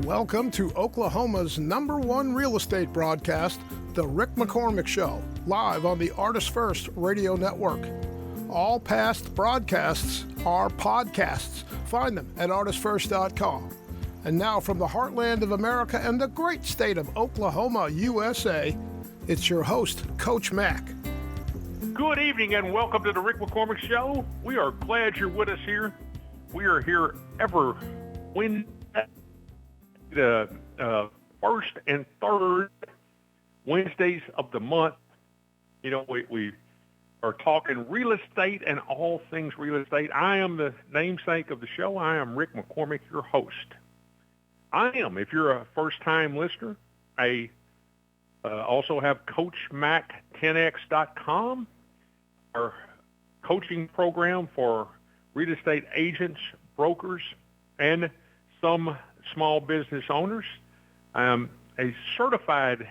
Welcome to Oklahoma's #1 real estate broadcast, The Rick McCormick Show, live on the Artist First Radio Network. All past broadcasts are podcasts. Find them at artistfirst.com. And now from the heartland of America and the great state of Oklahoma, USA, it's your host, Coach Mack. Good evening and welcome to the Rick McCormick Show. We are glad you're with us here. We are here every Wednesday, the first and third Wednesdays of the month. You know, we are talking real estate and all things real estate. I am the namesake of the show. I am Rick McCormick, your host. I am, if you're a first-time listener, I also have CoachMac10x.com, our coaching program for real estate agents, brokers, and some small business owners. I'm a certified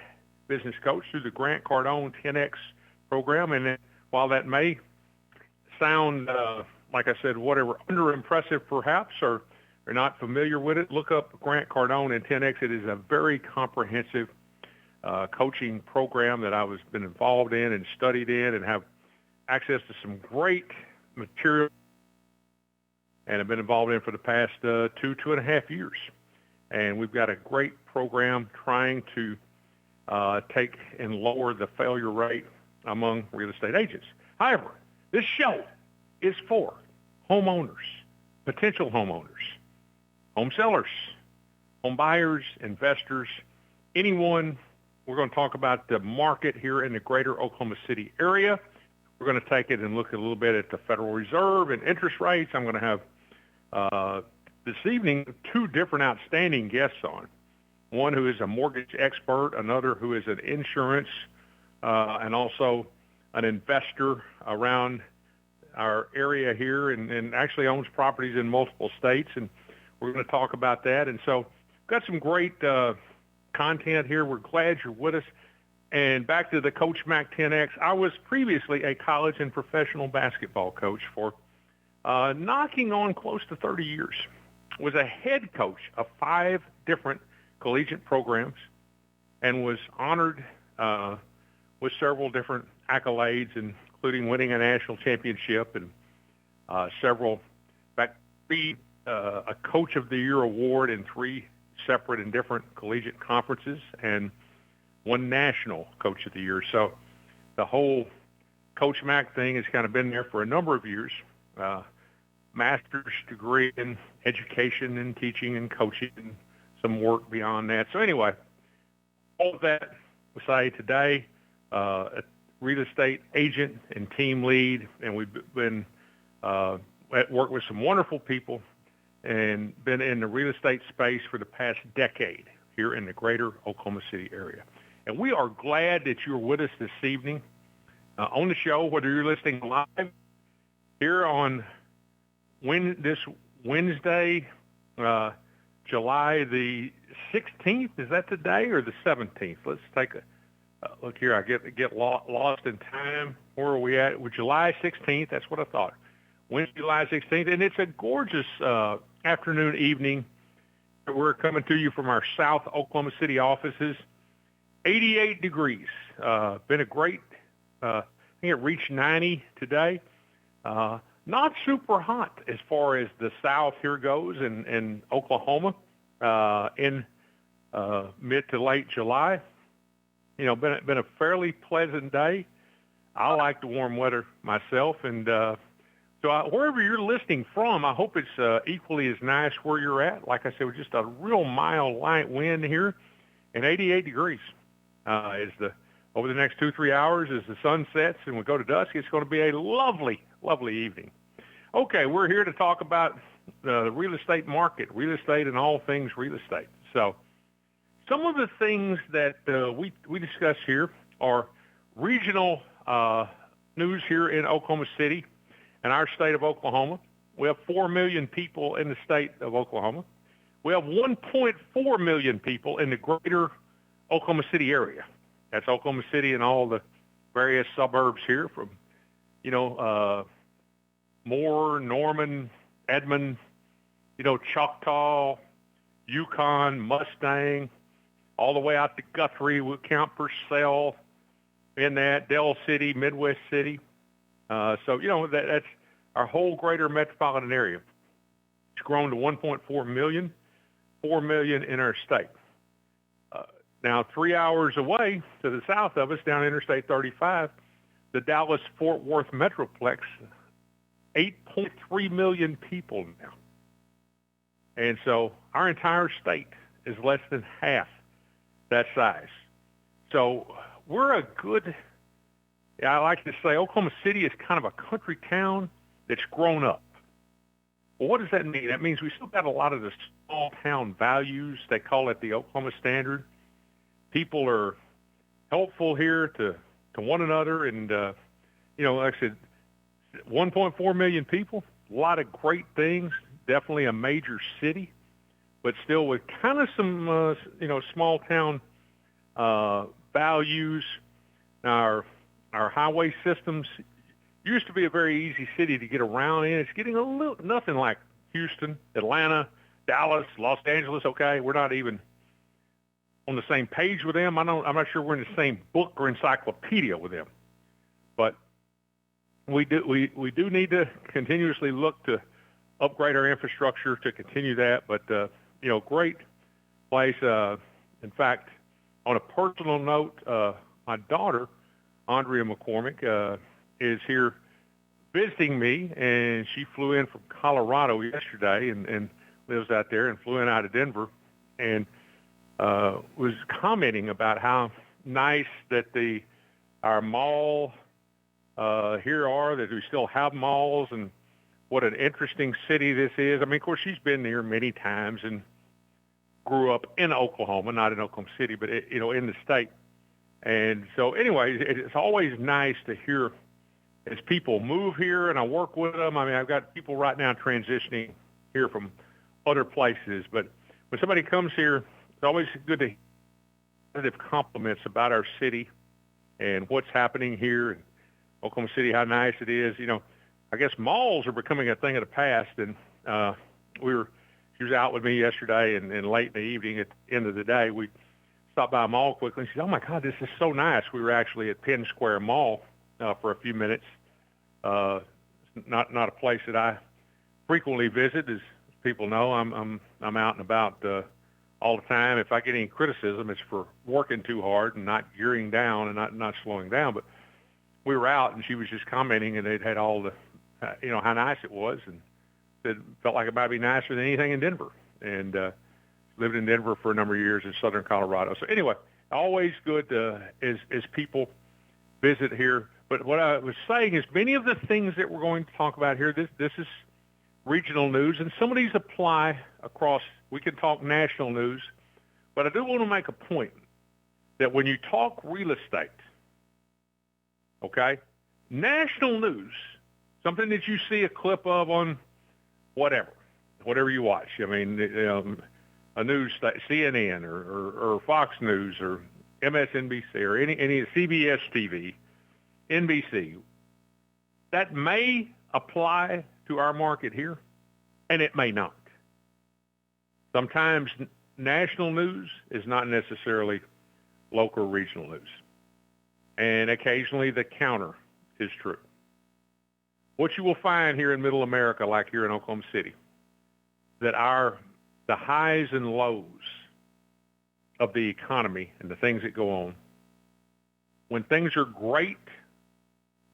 business coach through the Grant Cardone 10X program, and while that may sound, like I said, whatever, under-impressive perhaps, or you're not familiar with it, look up Grant Cardone and 10X. It is a very comprehensive coaching program that I've been involved in and studied in and have access to some great material and have been involved in for the past 2.5 years. And we've got a great program trying to take and lower the failure rate among real estate agents. However, this show is for homeowners, potential homeowners, home sellers, home buyers, investors, anyone. We're going to talk about the market here in the greater Oklahoma City area. We're going to take it and look a little bit at the Federal Reserve and interest rates. I'm going to have this evening two different outstanding guests on. One who is a mortgage expert, another who is an insurance and also an investor around our area here and actually owns properties in multiple states. And we're going to talk about that. And so we've got some great content here. We're glad you're with us. And back to the Coach Mac 10X. I was previously a college and professional basketball coach for knocking on close to 30 years. Was a head coach of 5 different collegiate programs and was honored with several different accolades, including winning a national championship and several, in fact, a Coach of the Year award in 3 separate and different collegiate conferences and 1 national Coach of the Year. So the whole Coach Mac thing has kind of been there for a number of years. Master's degree in education and teaching and coaching and some work beyond that. So anyway, all of that we say today, a real estate agent and team lead, and we've been at work with some wonderful people and been in the real estate space for the past decade here in the greater Oklahoma City area. And we are glad that you're with us this evening on the show, whether you're listening live here on this Wednesday, July the 16th. Is that today or the 17th? Let's take a look here. I get lost in time. Where are we at? We're July 16th. That's what I thought. Wednesday, July 16th. And it's a gorgeous afternoon, evening. We're coming to you from our South Oklahoma City offices. 88 degrees. Been a great, I think it reached 90 today. Not super hot as far as the South here goes in Oklahoma in mid to late July. You know, been a fairly pleasant day. I like the warm weather myself. And so wherever you're listening from, I hope it's equally as nice where you're at. Like I said, with just a real mild light wind here and 88 degrees. Over the next 2-3 hours as the sun sets and we go to dusk, it's going to be a lovely, lovely evening. Okay, we're here to talk about the real estate market, real estate and all things real estate. So some of the things that we discuss here are regional news here in Oklahoma City and our state of Oklahoma. We have 4 million people in the state of Oklahoma. We have 1.4 million people in the greater Oklahoma City area. That's Oklahoma City and all the various suburbs here from, Moore, Norman, Edmond, Choctaw, Yukon, Mustang, all the way out to Guthrie. We'll count Purcell in that, Del City, Midwest City. So, that's our whole greater metropolitan area. It's grown to 1.4 million, 4 million in our state. Now, 3 hours away to the south of us, down Interstate 35, the Dallas-Fort Worth Metroplex, 8.3 million people now. And so our entire state is less than half that size. So we're I like to say Oklahoma City is kind of a country town that's grown up. Well, what does that mean? That means we still got a lot of the small town values. They call it the Oklahoma Standard. People are helpful here to one another. And, like I said, 1.4 million people, a lot of great things, definitely a major city, but still with kind of some, small town values. Now, our highway systems used to be a very easy city to get around in. It's getting nothing like Houston, Atlanta, Dallas, Los Angeles. Okay, we're not even on the same page with them. I'm not sure we're in the same book or encyclopedia with them, but we do need to continuously look to upgrade our infrastructure to continue that. But great place. In fact, on a personal note, my daughter, Andrea McCormick, is here visiting me, and she flew in from Colorado yesterday and lives out there, and flew in out of Denver, and was commenting about how nice that our mall here are, that we still have malls, and what an interesting city this is. I mean, of course, she's been here many times and grew up in Oklahoma, not in Oklahoma City, but in the state. And so, anyway, it's always nice to hear as people move here, and I work with them. I mean, I've got people right now transitioning here from other places, but when somebody comes here, it's always good to hear positive compliments about our city and what's happening here in Oklahoma City, how nice it is. I guess malls are becoming a thing of the past, and she was out with me yesterday, and late in the evening, at the end of the day, we stopped by a mall quickly, and she said, "Oh my God, this is so nice." We were actually at Penn Square Mall for a few minutes. Not a place that I frequently visit, as people know. I'm out and about all the time. If I get any criticism, it's for working too hard and not gearing down and not slowing down. But we were out, and she was just commenting, and they'd had all the, how nice it was, and it felt like it might be nicer than anything in Denver. And lived in Denver for a number of years in southern Colorado. So anyway, always good as people visit here. But what I was saying is many of the things that we're going to talk about here, this is regional news, and some of these apply across. We can talk national news, but I do want to make a point that when you talk real estate, okay, national news, something that you see a clip of on whatever you watch. I mean, a news CNN or Fox News or MSNBC or any CBS TV, NBC, that may apply to our market here, and it may not. Sometimes national news is not necessarily local or regional news, and occasionally the counter is true. What you will find here in Middle America, like here in Oklahoma City, that the highs and lows of the economy and the things that go on, when things are great,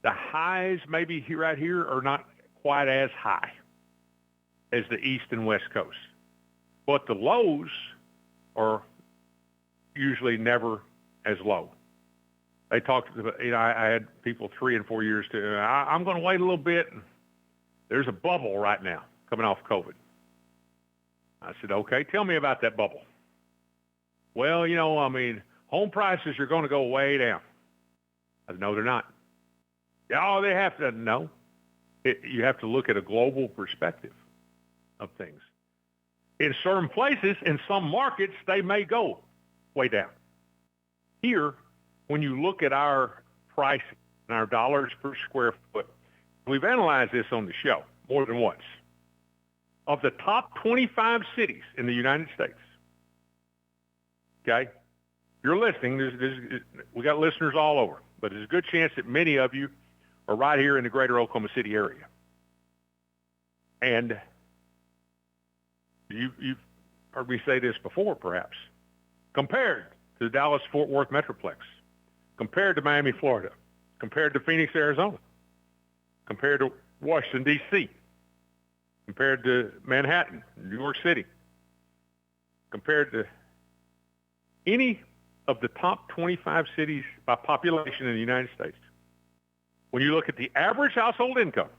the highs maybe right here are not quite as high as the East and West Coast. But the lows are usually never as low. They talked, I had people 3 and 4 years to, I'm going to wait a little bit. There's a bubble right now coming off COVID. I said, okay, tell me about that bubble. Well, home prices are going to go way down. I said, no, they're not. Oh, they have to. No. You have to look at a global perspective of things. In certain places, in some markets, they may go way down. Here, when you look at our price and our dollars per square foot, we've analyzed this on the show more than once. Of the top 25 cities in the United States, Okay? You're listening. We got listeners all over, but there's a good chance that many of you are right here in the greater Oklahoma City area. And you've heard me say this before, perhaps. Compared to the Dallas-Fort Worth Metroplex, compared to Miami, Florida, compared to Phoenix, Arizona, compared to Washington, D.C., compared to Manhattan, New York City, compared to any of the top 25 cities by population in the United States. When you look at the average household income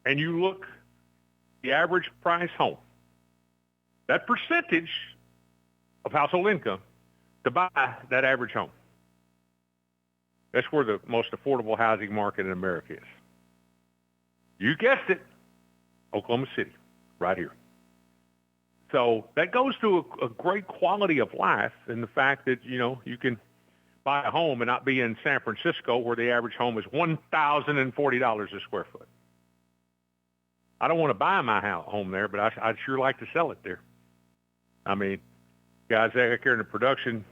and you look at the average price home, that percentage of household income to buy that average home, that's where the most affordable housing market in America is. You guessed it, Oklahoma City, right here. So that goes to a great quality of life in the fact that, you can buy a home and not be in San Francisco where the average home is $1,040 a square foot. I don't want to buy my home there, but I'd sure like to sell it there. I mean, guys back here in the production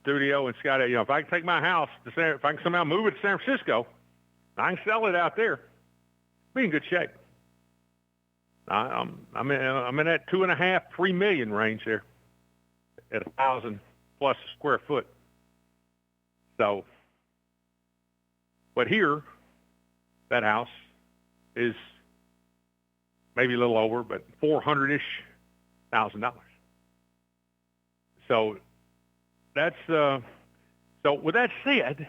studio and Scott, if I can take my house if I can somehow move it to San Francisco, I can sell it out there. Be in good shape. I'm in that 2.5, 3 million range there at 1,000 plus a square foot. So, but here, that house is maybe a little over, but $400,000. So that's so with that said,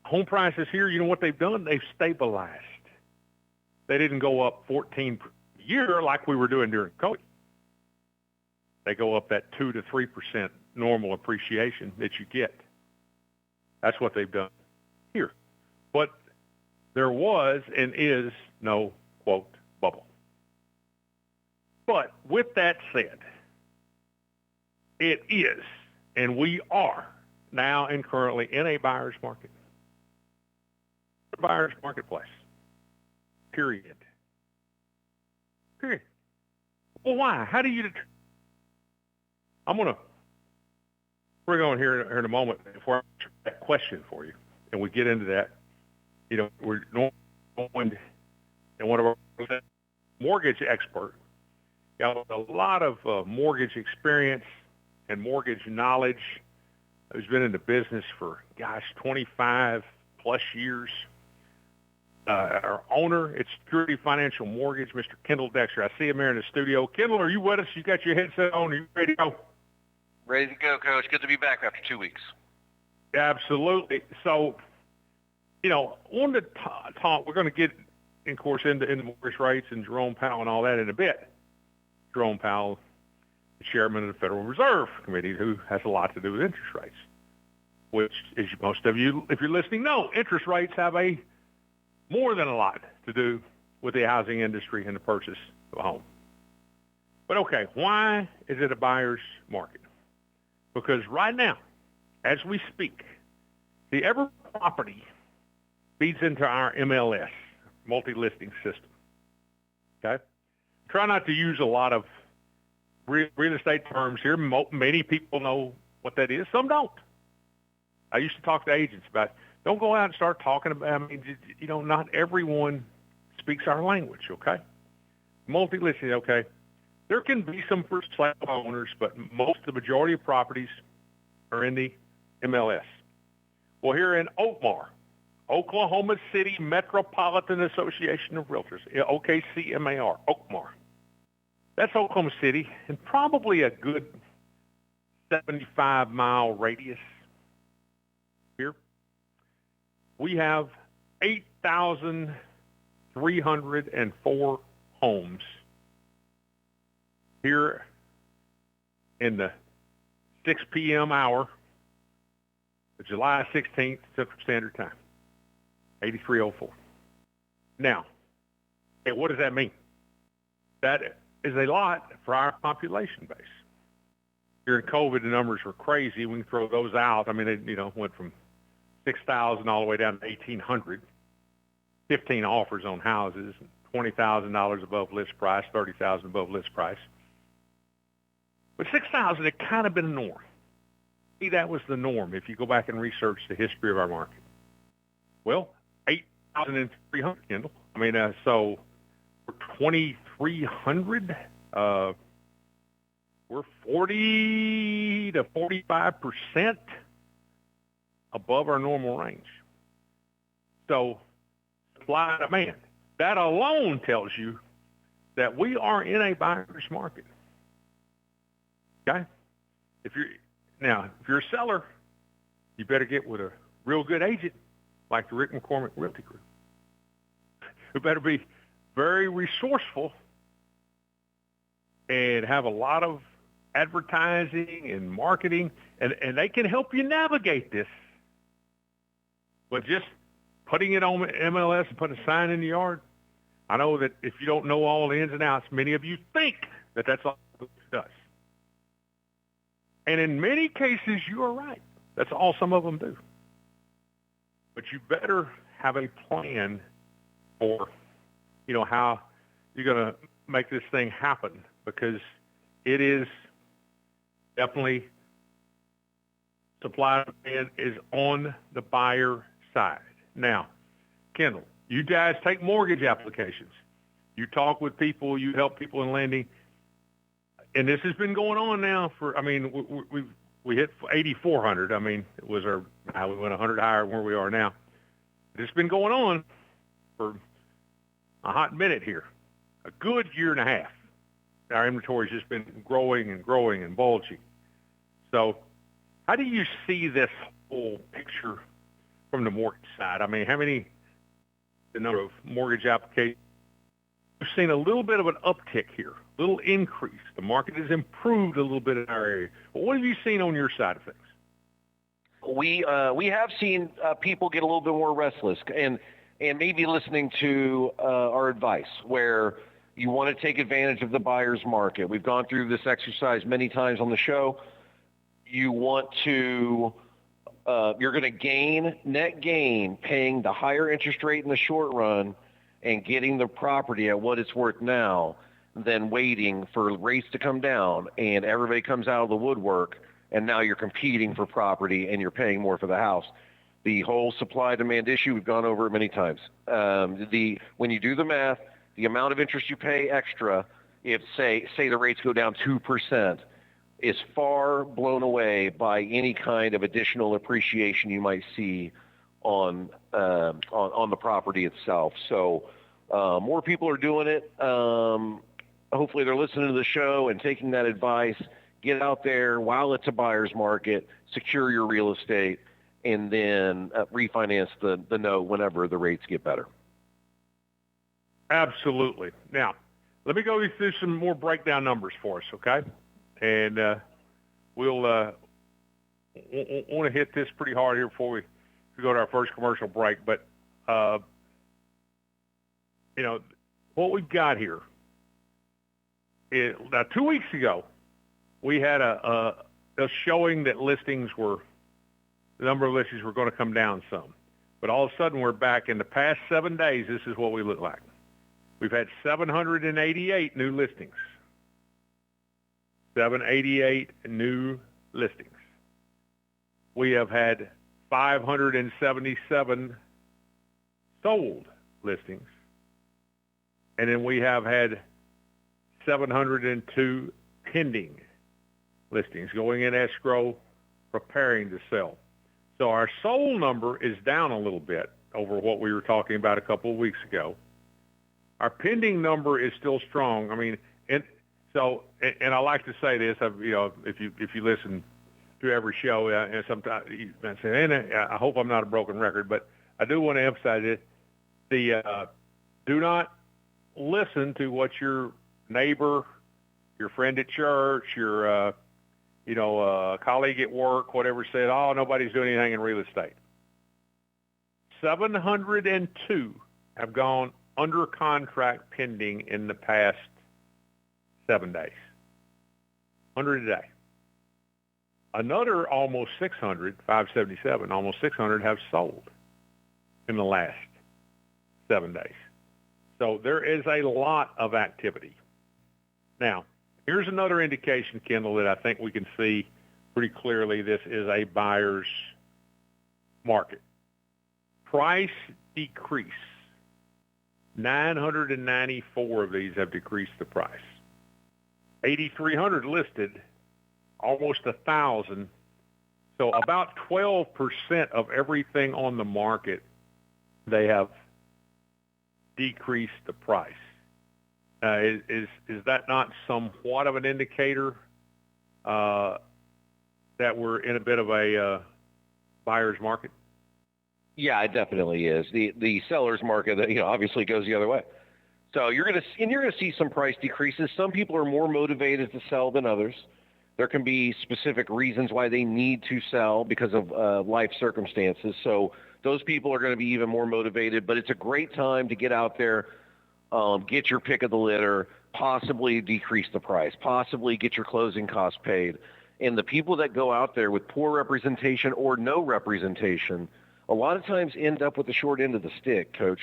home prices here, you know what they've done? They've stabilized. They didn't go up 14 per year like we were doing during COVID. They go up that 2 to 3% normal appreciation that you get. That's what they've done here. But there was and is no, quote, bubble. But with that said, it is, and we are now and currently in a buyer's market. A buyer's marketplace. Period. Well, why? How do you determine? We're going here in a moment before I answer that question for you, and we get into that. We're going, and one of our mortgage experts got a lot of mortgage experience and mortgage knowledge. Who's been in the business for, 25 plus years. Our owner at Security Financial Mortgage, Mr. Kendall Dexter. I see him here in the studio. Kendall, are you with us? You got your headset on? Are you ready to go? Ready to go, Coach. Good to be back after 2 weeks. Absolutely. So, wanted to talk. We're going to get, of course, into mortgage rates and Jerome Powell and all that in a bit. Jerome Powell, the chairman of the Federal Reserve Committee, who has a lot to do with interest rates, which, as most of you, if you're listening, know, interest rates have more than a lot to do with the housing industry and the purchase of a home. But okay, why is it a buyer's market? Because right now, as we speak, the every property feeds into our MLS, multi-listing system. Okay? Try not to use a lot of real estate terms here. Many people know what that is. Some don't. I used to talk to agents about, don't go out and start talking about, not everyone speaks our language, okay? Multi-listing, okay? There can be some for sale owners, but the majority of properties are in the MLS. Well, here in Oakmar, Oklahoma City Metropolitan Association of Realtors, OKCMAR, Oakmar. That's Oklahoma City, and probably a good 75-mile radius here. We have 8,304 homes here in the 6 p.m. hour of July 16th, Central Standard Time, 8304. Now, what does that mean? That is a lot for our population base. During COVID, the numbers were crazy. We can throw those out. I mean, it went from 6,000 all the way down to 1,800. 15 offers on houses, $20,000 above list price, $30,000 above list price. But 6,000 had kind of been a norm. See, that was the norm if you go back and research the history of our market. Well, 8,300, Kendall. I mean, so for 2,300, we're 40 to 45% above our normal range. So supply and demand. That alone tells you that we are in a buyer's market. Okay? If you're a seller, you better get with a real good agent like the Rick McCormick Realty Group. You better be very resourceful and have a lot of advertising and marketing, and they can help you navigate this. But just putting it on MLS and putting a sign in the yard, I know that if you don't know all the ins and outs, many of you think that that's all it does. And in many cases, you are right. That's all some of them do. But you better have a plan for, how you're going to make this thing happen, because it is definitely, supply and demand is on the buyer side. Now, Kendall, you guys take mortgage applications. You talk with people. You help people in lending. And this has been going on now for, we hit 8,400. It was we went 100 higher than where we are now. It's been going on for a hot minute here, a good year and a half. Our inventory's just been growing and growing and bulging. So how do you see this whole picture from the mortgage side? The number of mortgage applications, we've seen a little bit of an uptick here, a little increase. The market has improved a little bit in our area. But what have you seen on your side of things? We have seen people get a little bit more restless and maybe listening to our advice, where you want to take advantage of the buyer's market. We've gone through this exercise many times on the show. You want to, you're going to net gain paying the higher interest rate in the short run and getting the property at what it's worth now than waiting for rates to come down and everybody comes out of the woodwork and now you're competing for property and you're paying more for the house. The whole supply-demand issue, we've gone over it many times. When you do the math, the amount of interest you pay extra, if say the rates go down 2%, is far blown away by any kind of additional appreciation you might see on the property itself. So more people are doing it. Hopefully they're listening to the show and taking that advice. Get out there while it's a buyer's market, secure your real estate, and then refinance the note whenever the rates get better. Absolutely. Now, let me go through some more breakdown numbers for us, okay? And we'll want to hit this pretty hard here before we go to our first commercial break. But, what we've got here is, now 2 weeks ago, we had a showing that the number of listings were going to come down some. But all of a sudden, we're back. In the past 7 days, this is what we look like. We've had 788 new listings. 788 new listings. We have had 577 sold listings. And then we have had 702 pending listings going in escrow, preparing to sell. So our sold number is down a little bit over what we were talking about a couple of weeks ago. Our pending number is still strong. And I like to say this, if you listen to every show, and sometimes you say, and I hope I'm not a broken record, but I do want to emphasize it. Do not listen to what your neighbor, your friend at church, your colleague at work, whatever said, oh, nobody's doing anything in real estate. 702 have gone under contract pending in the past 7 days. 100 a day. Another almost 600, 577, almost 600 have sold in the last 7 days. So there is a lot of activity. Now, Here's another indication, Kendall, that I think we can see pretty clearly this is a buyer's market. Price decrease. 994 of these have decreased the price. 8,300 listed, almost 1,000. So about 12% of everything on the market, they have decreased the price. Is that not somewhat of an indicator that we're in a bit of a buyer's market? Yeah, it definitely is. The seller's market, obviously goes the other way. So you're going to see some price decreases. Some people are more motivated to sell than others. There can be specific reasons why they need to sell because of life circumstances. So those people are going to be even more motivated. But it's a great time to get out there, get your pick of the litter, possibly decrease the price, possibly get your closing costs paid. And the people that go out there with poor representation or no representation a lot of times end up with the short end of the stick, Coach.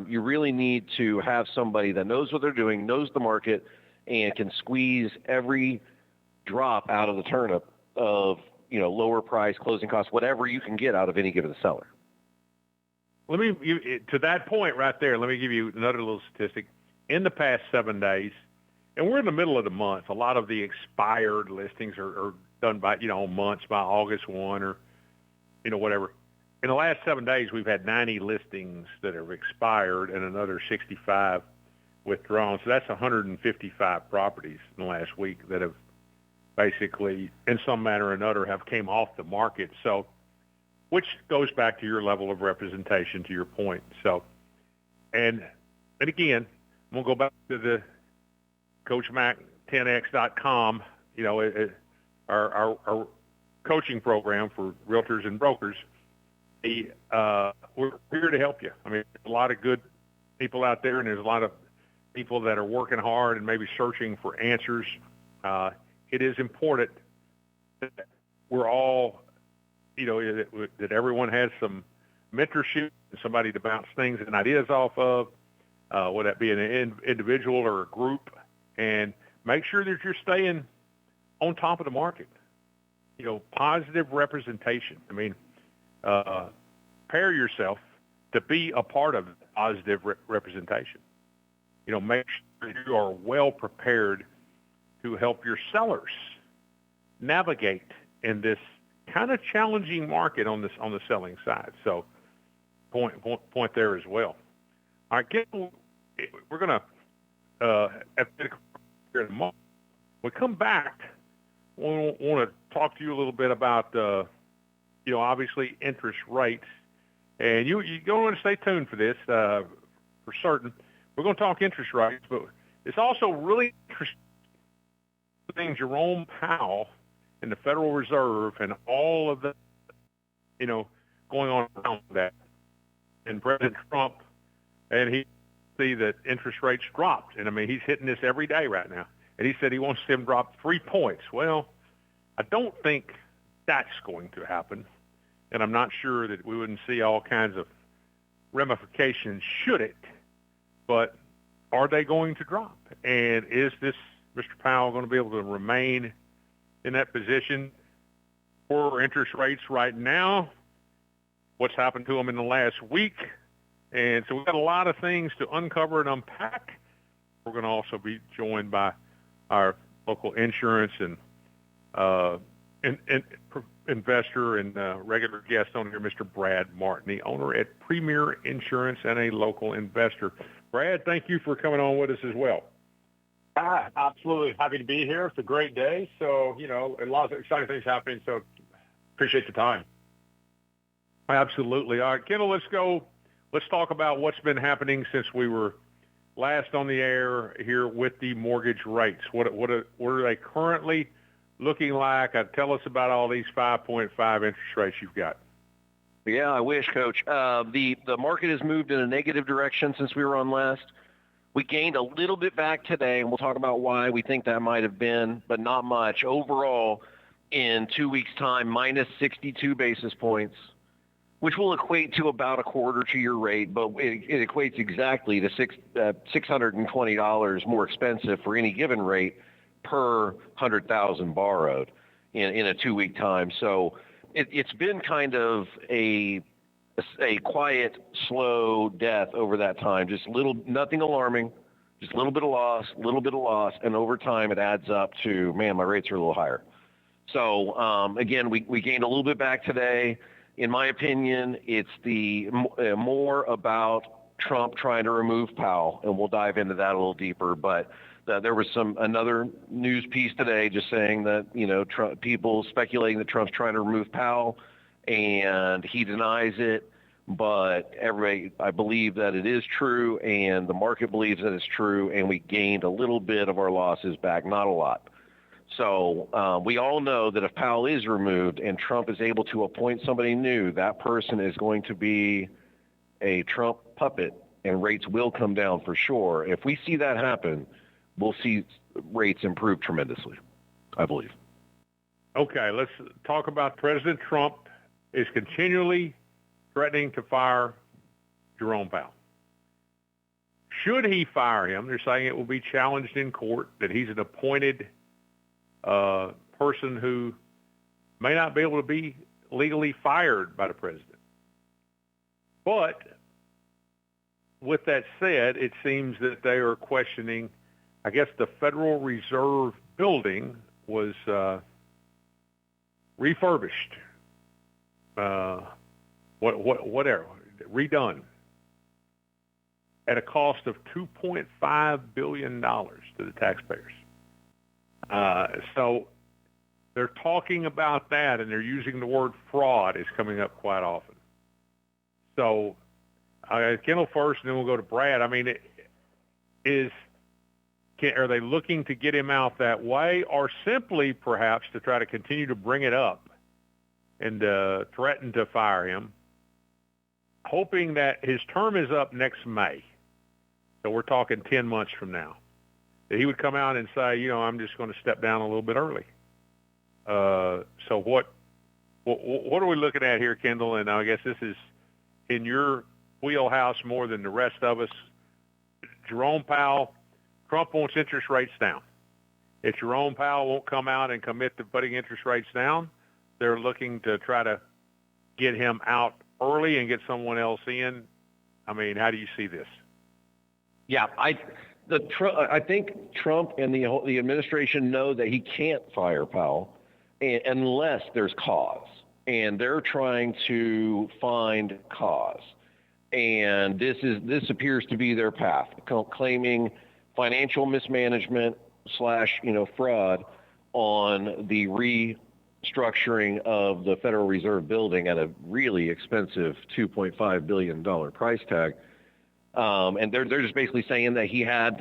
You really need to have somebody that knows what they're doing, knows the market, and can squeeze every drop out of the turnip of, lower price, closing costs, whatever you can get out of any given seller. To that point right there, let me give you another little statistic. In the past 7 days, and we're in the middle of the month, a lot of the expired listings are done by, months, by August 1 or, whatever. In the last 7 days, we've had 90 listings that have expired and another 65 withdrawn. So that's 155 properties in the last week that have basically, in some manner or another, have came off the market. So, which goes back to your level of representation, to your point. So, and again, I'm going to go back to the CoachMac10x.com, our coaching program for realtors and brokers. We're here to help you. I mean, there's a lot of good people out there, and there's a lot of people that are working hard and maybe searching for answers. It is important that we're all, that everyone has some mentorship and somebody to bounce things and ideas off of, whether that be an individual or a group, and make sure that you're staying on top of the market. Positive representation. I mean, prepare yourself to be a part of positive representation. Make sure you are well prepared to help your sellers navigate in this kind of challenging market on the selling side. So, point there as well. All right, we're going to here in a moment. When we come back, we want to talk to you a little bit about obviously interest rates, and you're going to stay tuned for this for certain. We're going to talk interest rates, but it's also really interesting Jerome Powell and the Federal Reserve and all of the going on around that, and President Trump, and he see that interest rates dropped, and I mean he's hitting this every day right now, and he said he wants them to drop 3 points. Well, I don't think that's going to happen. And I'm not sure that we wouldn't see all kinds of ramifications should it, but are they going to drop? And is this Mr. Powell going to be able to remain in that position for interest rates right now? What's happened to them in the last week? And so we've got a lot of things to uncover and unpack. We're going to also be joined by our local insurance and investor and regular guest on here, Mr. Brad Martin, the owner at Premier Insurance and a local investor. Brad, thank you for coming on with us as well. Absolutely. Happy to be here. It's a great day. So, a lot of exciting things happening. So appreciate the time. Absolutely. All right, Kendall, let's go. Let's talk about what's been happening since we were last on the air here with the mortgage rates. What are they currently looking like? Tell us about all these 5.5 interest rates you've got. Yeah, I wish, Coach. The market has moved in a negative direction since we were on last. We gained a little bit back today, and we'll talk about why we think that might have been, but not much. Overall, in 2 weeks' time, minus 62 basis points, which will equate to about a quarter to your rate, but it equates exactly to $620 more expensive for any given rate per 100,000 borrowed in a 2-week time. So it's been kind of a quiet, slow death over that time. Just nothing alarming, just a little bit of loss, and over time it adds up to, man, my rates are a little higher. So again, we gained a little bit back today. In my opinion, it's more about Trump trying to remove Powell, and we'll dive into that a little deeper. But there was another news piece today just saying that, people speculating that Trump's trying to remove Powell, and he denies it. But I believe that it is true, and the market believes that it's true, and we gained a little bit of our losses back, not a lot. So we all know that if Powell is removed and Trump is able to appoint somebody new, that person is going to be a Trump puppet, and rates will come down for sure. If we see that happen, we'll see rates improve tremendously, I believe. Okay, let's talk about President Trump is continually threatening to fire Jerome Powell. Should he fire him, they're saying it will be challenged in court, that he's an appointed person who may not be able to be legally fired by the president. But with that said, it seems that they are questioning, I guess the Federal Reserve building was refurbished, whatever, redone at a cost of $2.5 billion to the taxpayers. So they're talking about that, and they're using the word fraud is coming up quite often. So Kendall first, and then we'll go to Brad. I mean, are they looking to get him out that way, or simply perhaps to try to continue to bring it up and threaten to fire him, hoping that his term is up next May? So we're talking 10 months from now, that he would come out and say, I'm just going to step down a little bit early. So what are we looking at here, Kendall? And I guess this is in your wheelhouse more than the rest of us. Jerome Powell, Trump wants interest rates down. If Jerome Powell won't come out and commit to putting interest rates down, they're looking to try to get him out early and get someone else in. I mean, how do you see this? Yeah, I think Trump and the administration know that he can't fire Powell unless there's cause, and they're trying to find cause. And this appears to be their path, claiming financial mismanagement / fraud on the restructuring of the Federal Reserve building at a really expensive $2.5 billion price tag. And they're just basically saying that he had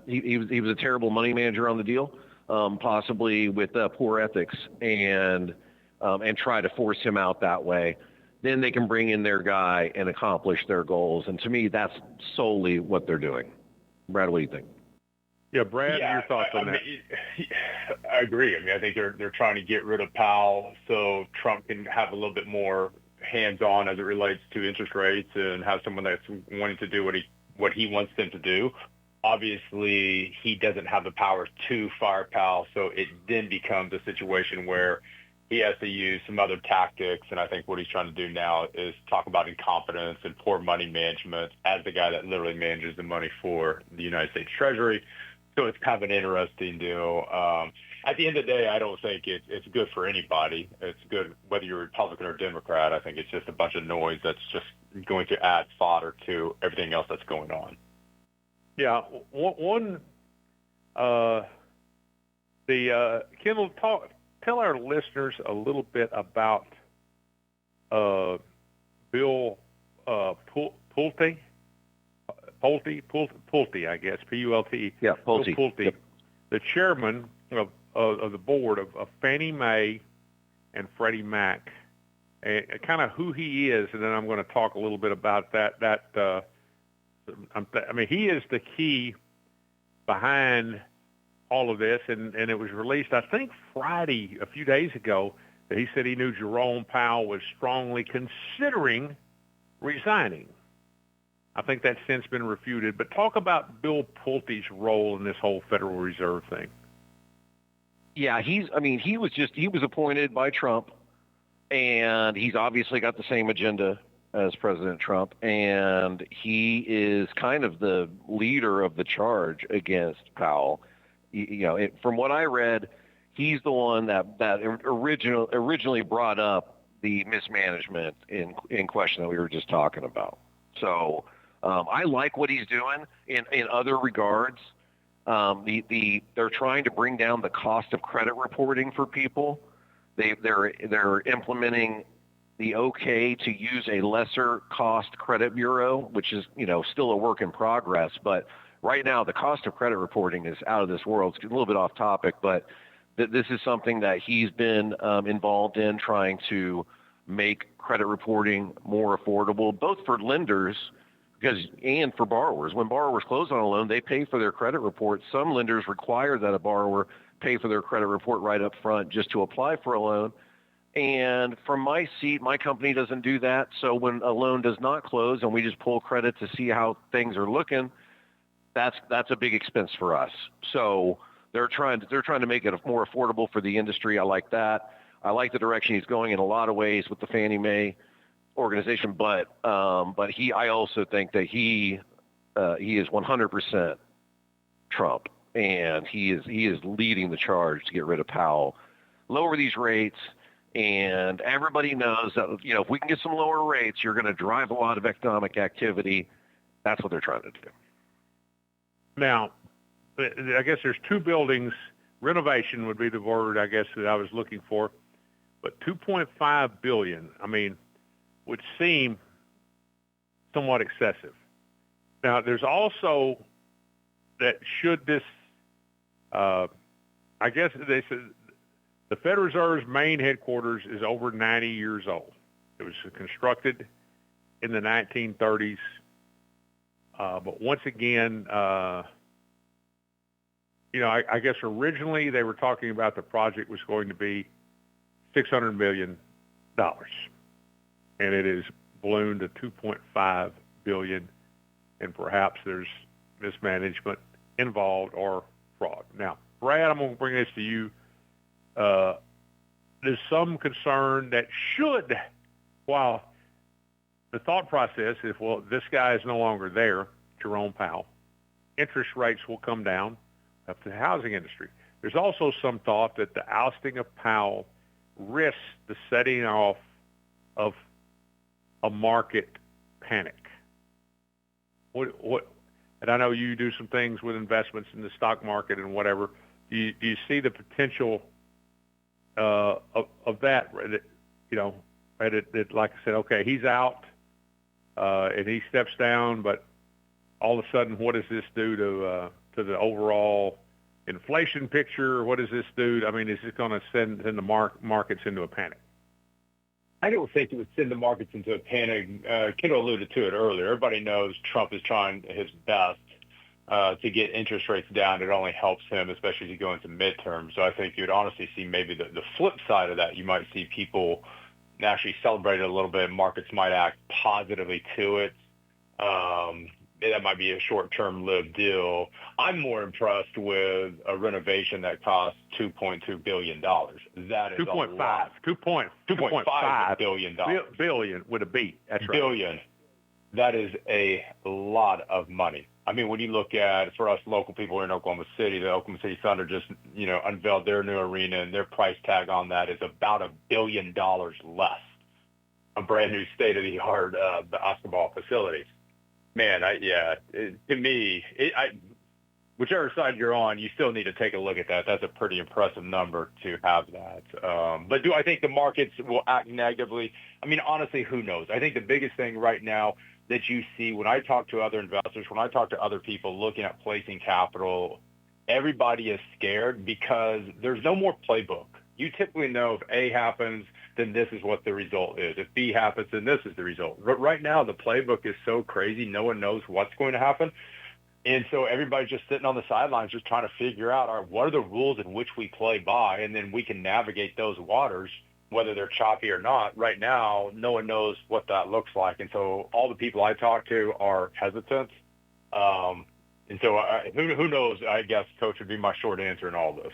he was a terrible money manager on the deal, possibly with poor ethics, and try to force him out that way. Then they can bring in their guy and accomplish their goals. And to me, that's solely what they're doing. Brad, what do you think? Yeah, Brad, your thoughts on that? I agree. I mean, I think they're trying to get rid of Powell so Trump can have a little bit more hands-on as it relates to interest rates and have someone that's wanting to do what he wants them to do. Obviously, he doesn't have the power to fire Powell, so it then becomes a situation where he has to use some other tactics, and I think what he's trying to do now is talk about incompetence and poor money management as the guy that literally manages the money for the United States Treasury. So it's kind of an interesting deal. At the end of the day, I don't think it's good for anybody. It's good whether you're Republican or Democrat. I think it's just a bunch of noise that's just going to add fodder to everything else that's going on. Yeah, Kendall, tell our listeners a little bit about Bill Pulte, I guess, P-U-L-T. Yeah, Pulte. Bill Pulte, yep. The chairman of the board of Fannie Mae and Freddie Mac, and kind of who he is, and then I'm going to talk a little bit about that. I mean, he is the key behind all of this, and it was released, I think, Friday, a few days ago, that he said he knew Jerome Powell was strongly considering resigning. I think that's since been refuted. But talk about Bill Pulte's role in this whole Federal Reserve thing. Yeah, he was appointed by Trump, and he's obviously got the same agenda as President Trump, and he is kind of the leader of the charge against Powell. From what I read, he's the one that originally brought up the mismanagement in question that we were just talking about. So I like what he's doing in other regards. They're trying to bring down the cost of credit reporting for people. They're implementing the okay to use a lesser cost credit bureau, which is still a work in progress. But right now, the cost of credit reporting is out of this world. It's a little bit off topic, but this is something that he's been involved in, trying to make credit reporting more affordable, both for lenders and for borrowers. When borrowers close on a loan, they pay for their credit report. Some lenders require that a borrower pay for their credit report right up front just to apply for a loan. And from my seat, my company doesn't do that. So when a loan does not close and we just pull credit to see how things are looking, that's a big expense for us. So they're trying to make it more affordable for the industry. I like that. I like the direction he's going in a lot of ways with the Fannie Mae organization, but I also think that he is 100% Trump, and he is leading the charge to get rid of Powell, lower these rates, and everybody knows that if we can get some lower rates, you're going to drive a lot of economic activity. That's what they're trying to do. Now, I guess there's two buildings. Renovation would be the word, I guess, that I was looking for. But $2.5 billion, would seem somewhat excessive. Now, there's also that should this, I guess they said the Federal Reserve's main headquarters is over 90 years old. It was constructed in the 1930s. But once again, I guess originally they were talking about the project was going to be $600 million. And it is ballooned to $2.5 billion, and perhaps there's mismanagement involved or fraud. Now, Brad, I'm going to bring this to you. There's some concern that while the thought process is, well, this guy is no longer there, Jerome Powell, interest rates will come down up to the housing industry. There's also some thought that the ousting of Powell risks the setting off of a market panic. What? And I know you do some things with investments in the stock market and whatever. Do you see the potential of that? That like I said, okay, he's out and he steps down, but all of a sudden, what does this do to the overall inflation picture? What does this do? Is it going to send the markets into a panic? I don't think it would send the markets into a panic. Kendall alluded to it earlier. Everybody knows Trump is trying his best to get interest rates down. It only helps him, especially as you go into midterms. So I think you'd honestly see maybe the flip side of that. You might see people actually celebrate it a little bit. Markets might act positively to it. That might be a short-term lived deal. I'm more impressed with a renovation that costs $2.2 billion. That is 2.5. $2.5 billion. Billion with a B. That's right. Billion. That is a lot of money. When you look at, for us local people here in Oklahoma City, the Oklahoma City Thunder just, unveiled their new arena, and their price tag on that is about $1 billion less. A brand new state-of-the-art basketball facility. Man, to me, whichever side you're on, you still need to take a look at that. That's a pretty impressive number to have that. But do I think the markets will act negatively? Honestly, who knows? I think the biggest thing right now that you see when I talk to other investors, when I talk to other people looking at placing capital, everybody is scared because there's no more playbook. You typically know if A happens, then this is what the result is. If B happens, then this is the result. But right now, the playbook is so crazy, no one knows what's going to happen. And so everybody's just sitting on the sidelines just trying to figure out, all right, what are the rules in which we play by, and then we can navigate those waters, whether they're choppy or not. Right now, no one knows what that looks like. And so all the people I talk to are hesitant. And so who knows, I guess, Coach, would be my short answer in all this.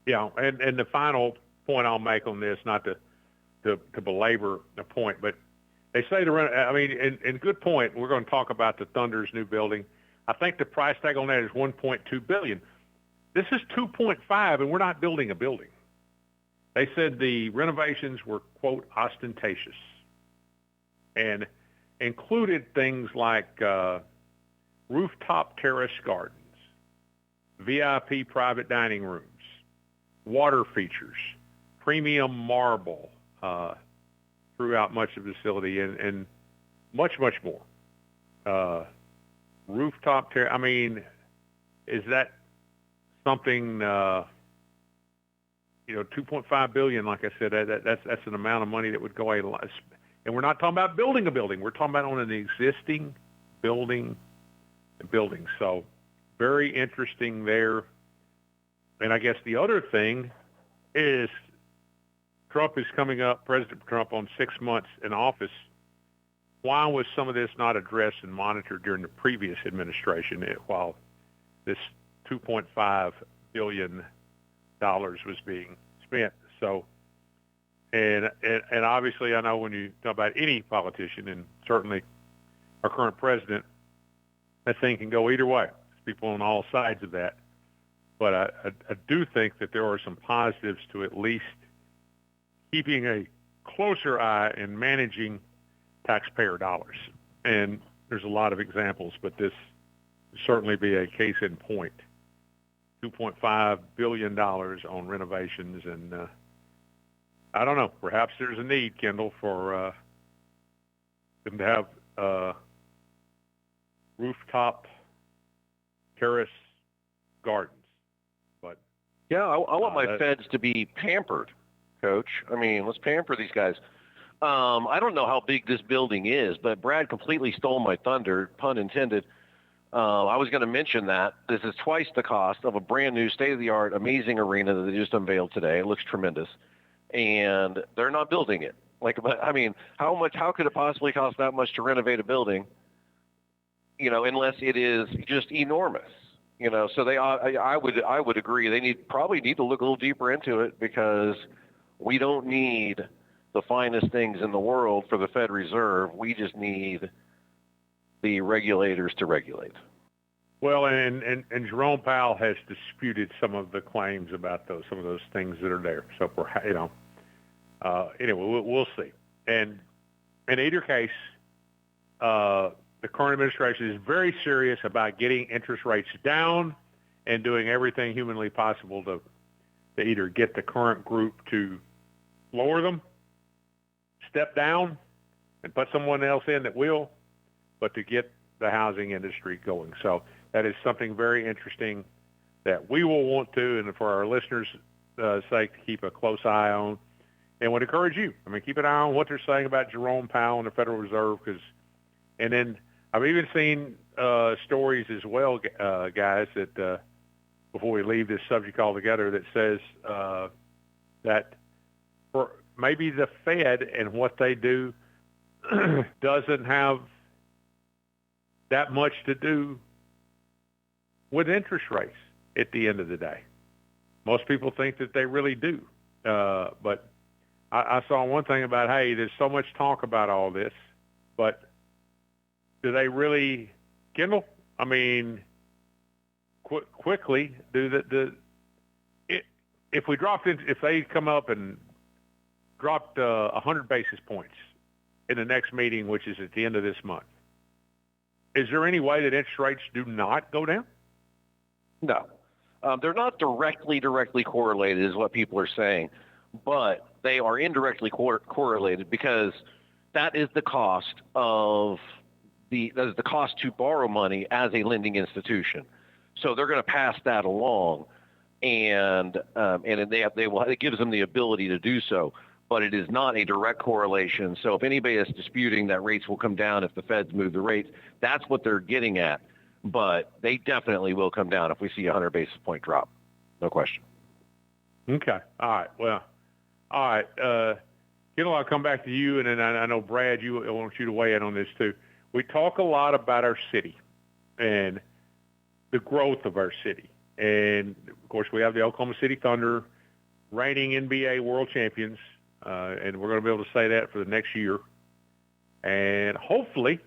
Yeah, and the final point I'll make on this, not to belabor the point, but they say and good point. We're going to talk about the Thunder's new building. I think the price tag on that is $1.2 billion. This is 2.5, and we're not building a building. They said the renovations were, quote, ostentatious, and included things like rooftop terrace gardens, VIP private dining rooms, water features, premium marble throughout much of the facility, and much, much more. Rooftop terrace, I mean, is that something, $2.5 billion, like I said, that's an amount of money that would go a lot. And we're not talking about building a building. We're talking about on an existing building. So very interesting there. And I guess the other thing is Trump is coming up, President Trump, on 6 months in office. Why was some of this not addressed and monitored during the previous administration while this $2.5 billion was being spent? So, and obviously I know when you talk about any politician, and certainly our current president, that thing can go either way. There's people on all sides of that. But I do think that there are some positives to at least keeping a closer eye and managing taxpayer dollars. And there's a lot of examples, but this would certainly be a case in point. $2.5 billion on renovations, and I don't know, perhaps there's a need, Kendall, for them to have rooftop terrace gardens. But yeah, I want my feds to be pampered, Coach. I mean, let's pamper these guys. I don't know how big this building is, but Brad completely stole my thunder, pun intended. I was going to mention that this is twice the cost of a brand new state-of-the-art amazing arena that they just unveiled today. It looks tremendous, and they're not building it. I mean, how could it possibly cost that much to renovate a building? Unless it is just enormous. So I would agree. They probably need to look a little deeper into it, because we don't need the finest things in the world for the Fed Reserve. We just need the regulators to regulate. Well, and Jerome Powell has disputed some of the claims about some of those things that are there. So, anyway, we'll see. And in either case, the current administration is very serious about getting interest rates down and doing everything humanly possible to either get the current group to lower them, step down, and put someone else in that will, but to get the housing industry going. So that is something very interesting that we will want to, and for our listeners' sake, to keep a close eye on, and would encourage you. Keep an eye on what they're saying about Jerome Powell and the Federal Reserve, and then I've even seen stories as well, guys, that before we leave this subject altogether, that says that for maybe the Fed and what they do doesn't have that much to do with interest rates at the end of the day. Most people think that they really do. But I saw one thing about, hey, there's so much talk about all this, but do they really, Kendall? Quickly, if they come up and dropped 100 basis points in the next meeting, which is at the end of this month, is there any way that interest rates do not go down? No. They're not directly correlated, is what people are saying, but they are indirectly correlated, because that is the cost to borrow money as a lending institution. So they're going to pass that along, and it gives them the ability to do so. But it is not a direct correlation. So if anybody is disputing that rates will come down if the Feds move the rates, that's what they're getting at. But they definitely will come down if we see a 100 basis point drop. No question. Okay. All right. Well, all right. Kendall, I'll come back to you, and then I know, Brad, I want you to weigh in on this too. We talk a lot about our city and the growth of our city. And, of course, we have the Oklahoma City Thunder, reigning NBA world champions, and we're going to be able to say that for the next year. And hopefully,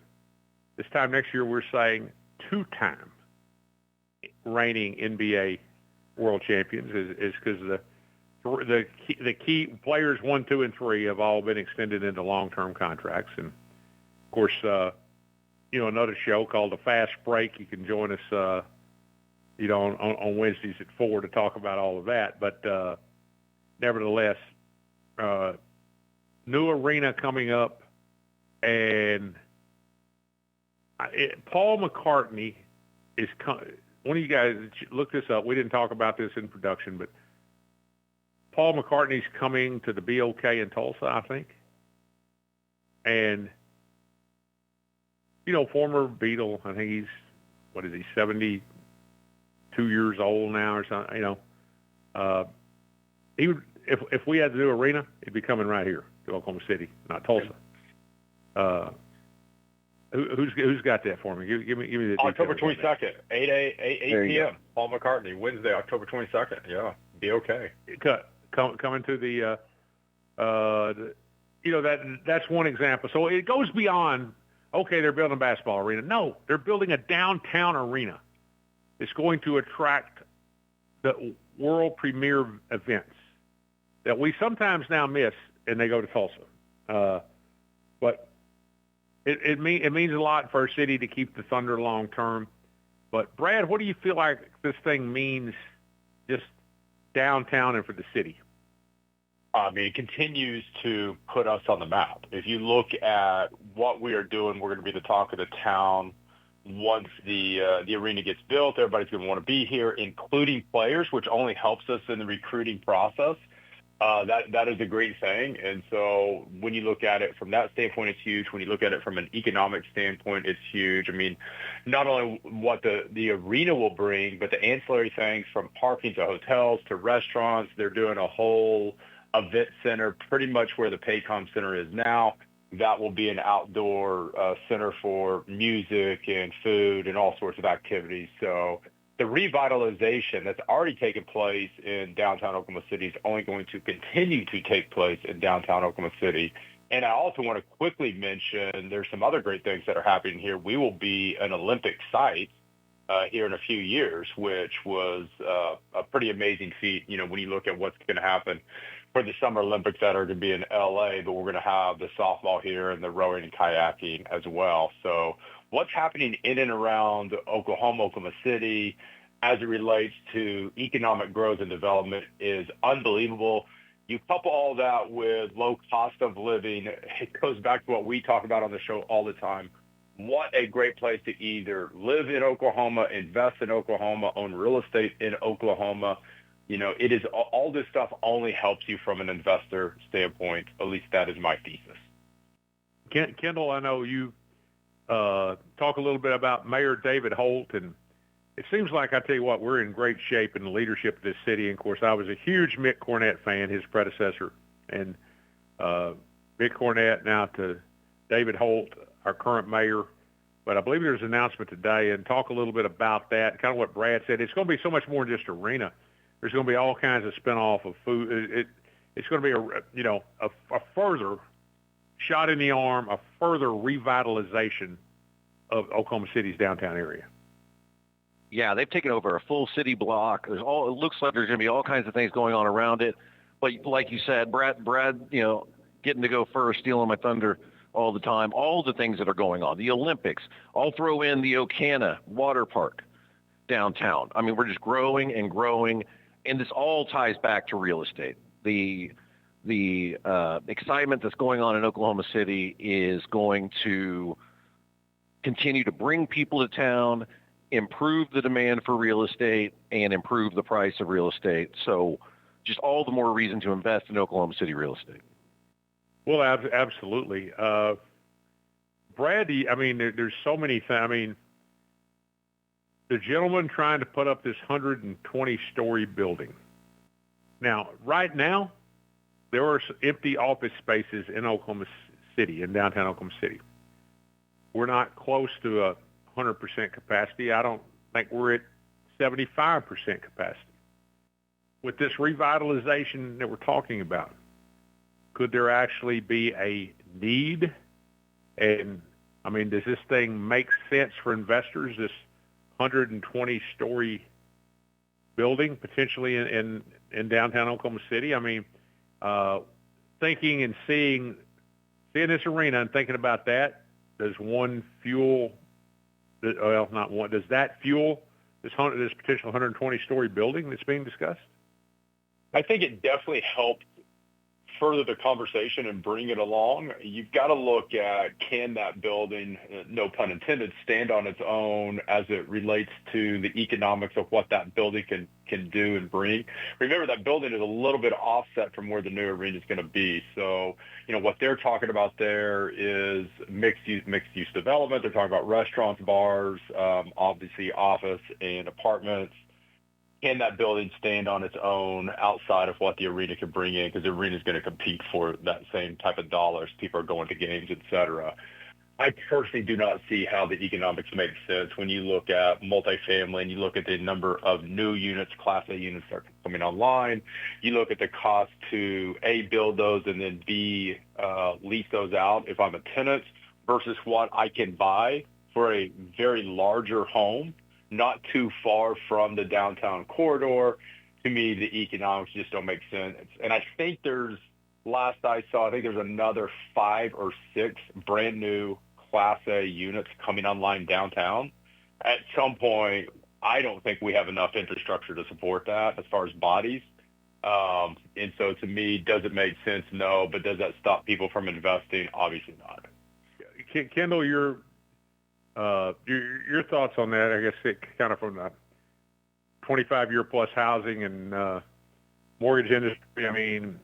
this time next year, we're saying two-time reigning NBA world champions is because the key players 1, 2, and 3 have all been extended into long-term contracts. And, of course, another show called The Fast Break. You can join us, on Wednesdays at 4 to talk about all of that. But nevertheless, new arena coming up, and Paul McCartney is one of you guys look this up. We didn't talk about this in production, but Paul McCartney's coming to the BOK in Tulsa, I think. And, former Beatle, I think he's 72 years old now or something, he would, if we had the new arena, he'd be coming right here to Oklahoma City, not Tulsa. Who's got that for me? Give me the October 22nd, 8 p.m. Paul McCartney, Wednesday, October 22nd. Yeah, BOK. Coming to that's one example. So it goes beyond, okay, they're building a basketball arena. No, they're building a downtown arena. It's going to attract the world premier events that we sometimes now miss, and they go to Tulsa. But it means a lot for our city to keep the Thunder long term. But Brad, what do you feel like this thing means just downtown and for the city? I mean, it continues to put us on the map. If you look at what we are doing, we're going to be the talk of the town. Once the arena gets built, everybody's going to want to be here, including players, which only helps us in the recruiting process. That is a great thing. And so when you look at it from that standpoint, it's huge. When you look at it from an economic standpoint, it's huge. I mean, not only what the arena will bring, but the ancillary things from parking to hotels to restaurants. They're doing a whole event center, pretty much where the Paycom Center is now. That will be an outdoor center for music and food and all sorts of activities. So the revitalization that's already taken place in downtown Oklahoma City is only going to continue to take place in downtown Oklahoma City. And I also want to quickly mention there's some other great things that are happening here. We will be an Olympic site here in a few years, which was a pretty amazing feat, when you look at what's going to happen for the Summer Olympics that are going to be in LA, but we're going to have the softball here and the rowing and kayaking as well. So what's happening in and around Oklahoma City as it relates to economic growth and development is unbelievable. You couple all that with low cost of living, it goes back to what we talk about on the show all the time. What a great place to either live in Oklahoma, invest in Oklahoma, own real estate in Oklahoma. It is all this stuff only helps you from an investor standpoint. At least that is my thesis. Kendall, I know you talk a little bit about Mayor David Holt, and it seems like, I tell you what, we're in great shape in the leadership of this city. And, of course, I was a huge Mick Cornett fan, his predecessor, and Mick Cornett now to David Holt, our current mayor. But I believe there's an announcement today, and talk a little bit about that, kind of what Brad said. It's going to be so much more than just arena. There's going to be all kinds of spinoff of food. It's going to be a further shot in the arm, a further revitalization of Oklahoma City's downtown area. Yeah, they've taken over a full city block. It looks like there's going to be all kinds of things going on around it. But like you said, Brad, getting to go first, stealing my thunder all the time. All the things that are going on, the Olympics. I'll throw in the Ocana Water Park downtown. I mean, we're just growing and growing. And this all ties back to real estate. The excitement that's going on in Oklahoma City is going to continue to bring people to town, improve the demand for real estate, and improve the price of real estate. So just all the more reason to invest in Oklahoma City real estate. Well, absolutely. Brad, there's so many things. The gentleman trying to put up this 120-story building. Now, right now, there are empty office spaces in Oklahoma City, in downtown Oklahoma City. We're not close to 100% capacity. I don't think we're at 75% capacity. with this revitalization that we're talking about, could there actually be a need? And I mean, does this thing make sense for investors? This 120-story building potentially in downtown Oklahoma City. I mean, thinking and seeing this arena and thinking about that, does one fuel? Well, not one. Does that fuel this potential 120-story building that's being discussed? I think it definitely helped further the conversation and bring it along. You've got to look at, can that building, no pun intended, stand on its own as it relates to the economics of what that building can do and bring. Remember, that building is a little bit offset from where the new arena is going to be. So, what they're talking about there is mixed use development. They're talking about restaurants, bars, obviously office and apartments. Can that building stand on its own outside of what the arena can bring in? Because the arena is going to compete for that same type of dollars. People are going to games, et cetera. I personally do not see how the economics make sense when you look at multifamily and you look at the number of new units, Class A units that are coming online. You look at the cost to A, build those, and then B, lease those out if I'm a tenant, versus what I can buy for a very larger home, not too far from the downtown corridor. To me, the economics just don't make sense. And I think last I saw, there's another 5 or 6 brand new Class A units coming online downtown. At some point, I don't think we have enough infrastructure to support that as far as bodies. And so to me, does it make sense? No. But does that stop people from investing? Obviously not. Kendall, your thoughts on that? I guess kind of from the 25-year plus housing and mortgage industry. I mean,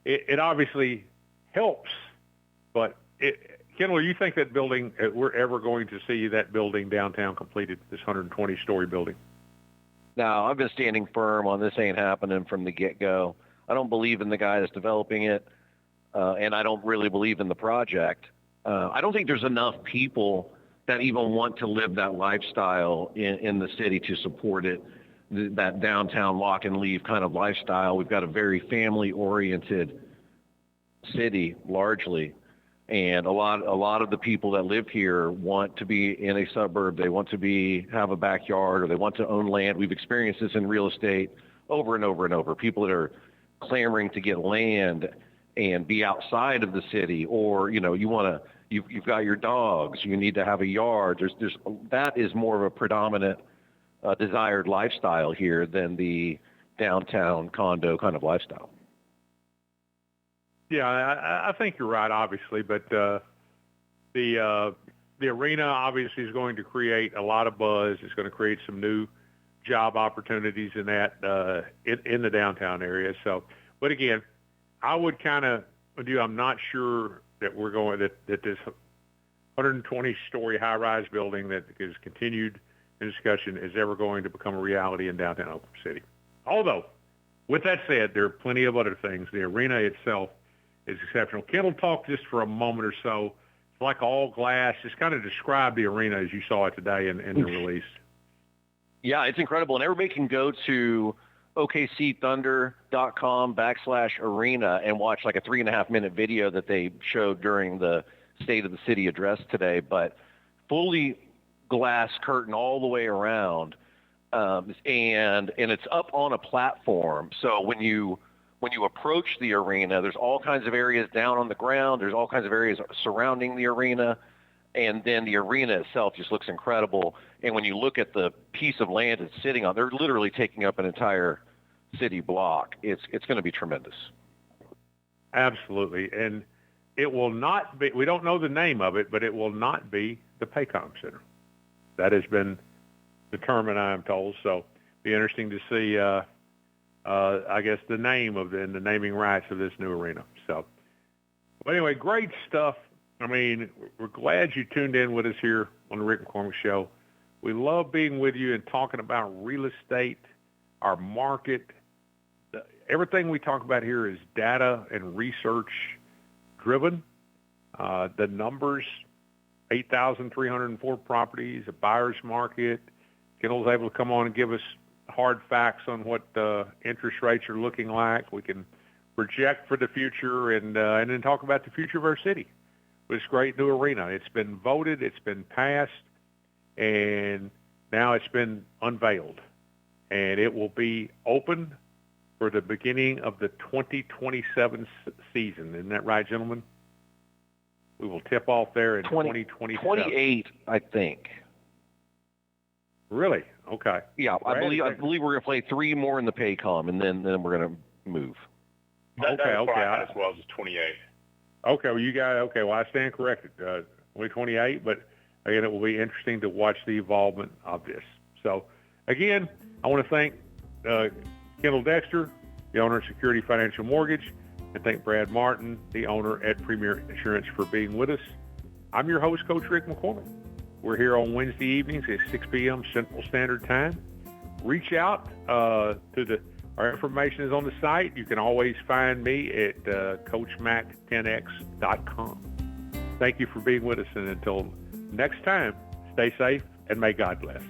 it obviously helps, but Kendall, you think that building, we're ever going to see that building downtown completed, this 120-story building? No, I've been standing firm on this ain't happening from the get-go. I don't believe in the guy that's developing it, and I don't really believe in the project. I don't think there's enough people that even want to live that lifestyle in the city to support it, that downtown lock and leave kind of lifestyle. We've got a very family-oriented city, largely, and a lot of the people that live here want to be in a suburb. They want to have a backyard, or they want to own land. We've experienced this in real estate over and over and over. People that are clamoring to get land and be outside of the city, or you've got your dogs, you need to have a yard. That is more of a predominant desired lifestyle here than the downtown condo kind of lifestyle. Yeah, I think you're right, obviously, but the arena obviously is going to create a lot of buzz. It's going to create some new job opportunities in that in the downtown area. So, but again, I would kind of do. I'm not sure that we're going that this 120-story high-rise building that is continued in discussion is ever going to become a reality in downtown Oklahoma City. Although, with that said, there are plenty of other things. The arena itself is exceptional. Kendall, talk just for a moment or so. It's like all glass. Just kind of describe the arena as you saw it today in the release. Yeah, it's incredible. And everybody can go to okcthunder.com/arena and watch like a 3.5-minute video that they showed during the State of the City address today. But fully glass curtain all the way around, and it's up on a platform. So when you approach the arena, there's all kinds of areas down on the ground. There's all kinds of areas surrounding the arena. And then the arena itself just looks incredible. And when you look at the piece of land it's sitting on, they're literally taking up an entire city block. It's going to be tremendous. Absolutely. And it will not be, we don't know the name of it, but it will not be the Paycom Center. That has been determined, I am told. So it'll be interesting to see, I guess, the name of the naming rights of this new arena. So, but anyway, great stuff. I mean, we're glad you tuned in with us here on the Rick McCormick Show. We love being with you and talking about real estate, our market. Everything we talk about here is data and research driven. The numbers, 8,304 properties, a buyer's market. Kendall's able to come on and give us hard facts on what interest rates are looking like. We can project for the future and then talk about the future of our city. This great new arena. It's been voted, it's been passed, and now it's been unveiled. And it will be open for the beginning of the 2027 season. Isn't that right, gentlemen? We will tip off there in 2027. 28, I think. Really? Okay. Yeah, I believe we're going to play 3 more in the Paycom, and then we're going to move. That's as well as 28. Okay, well, well, I stand corrected. Only 28, but again, it will be interesting to watch the evolvement of this. So, again, I want to thank Kendall Dexter, the owner of Security Financial Mortgage, and thank Brad Martin, the owner at Premier Insurance, for being with us. I'm your host, Coach Rick McCormick. We're here on Wednesday evenings at 6 p.m. Central Standard Time. Reach out our information is on the site. You can always find me at CoachMac10x.com. Thank you for being with us, and until next time, stay safe and may God bless.